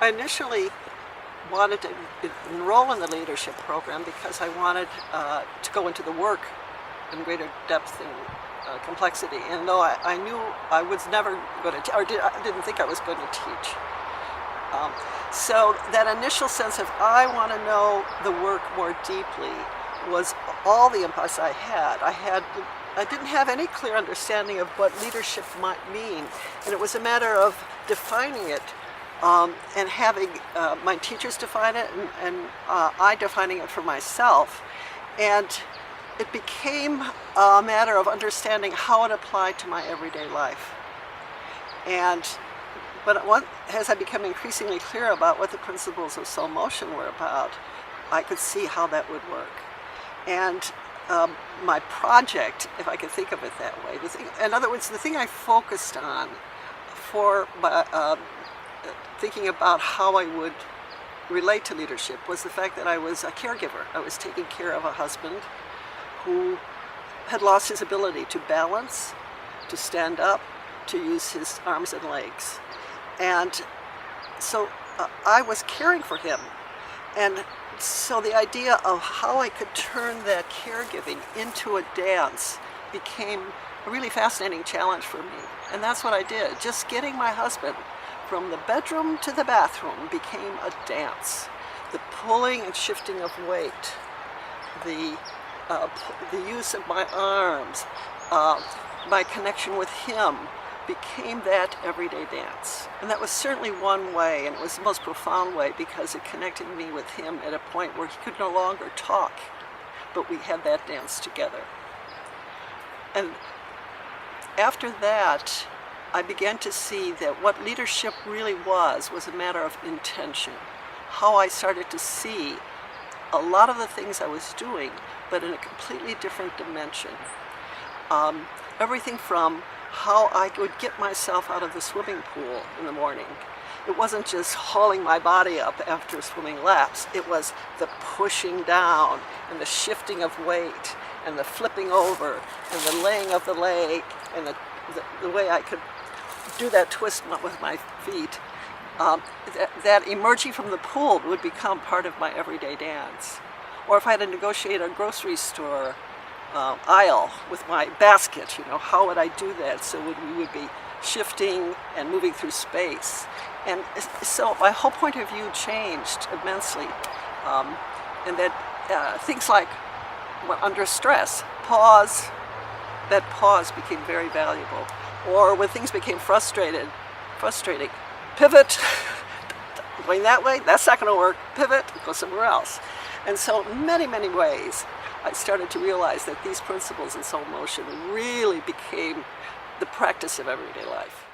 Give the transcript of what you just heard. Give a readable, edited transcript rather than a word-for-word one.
I initially wanted to enroll in the leadership program because I wanted to go into the work in greater depth and complexity. And though I knew I was never going to, I didn't think I was going to teach. So that initial sense of I want to know the work more deeply was all the impulse I had. I didn't have any clear understanding of what leadership might mean, and it was a matter of defining it and having my teachers define it and I defining it for myself. And it became a matter of understanding how it applied to my everyday life. But as I became increasingly clear about what the principles of soul motion were about, I could see how that would work. And my project, if I could think of it that way, in other words, the thing I focused on for thinking about how I would relate to leadership was the fact that I was a caregiver. I was taking care of a husband who had lost his ability to balance, to stand up, to use his arms and legs. And so I was caring for him. And so the idea of how I could turn that caregiving into a dance became a really fascinating challenge for me. And that's what I did. Just getting my husband from the bedroom to the bathroom became a dance. The pulling and shifting of weight, the use of my arms, my connection with him became that everyday dance. And that was certainly one way, and it was the most profound way, because it connected me with him at a point where he could no longer talk, but we had that dance together. And after that, I began to see that what leadership really was a matter of intention. How I started to see a lot of the things I was doing, but in a completely different dimension. Everything from how I would get myself out of the swimming pool in the morning. It wasn't just hauling my body up after swimming laps. It was the pushing down and the shifting of weight and the flipping over and the laying of the leg and the way I could do that twist with my feet. That emerging from the pool would become part of my everyday dance. Or if I had to negotiate a grocery store aisle with my basket, how would I do that so we would be shifting and moving through space? And so my whole point of view changed immensely. And that things like under stress, pause, that pause became very valuable. Or when things became frustrating, pivot, going that way, that's not going to work, pivot, go somewhere else. And so in many, many ways, I started to realize that these principles in soul motion really became the practice of everyday life.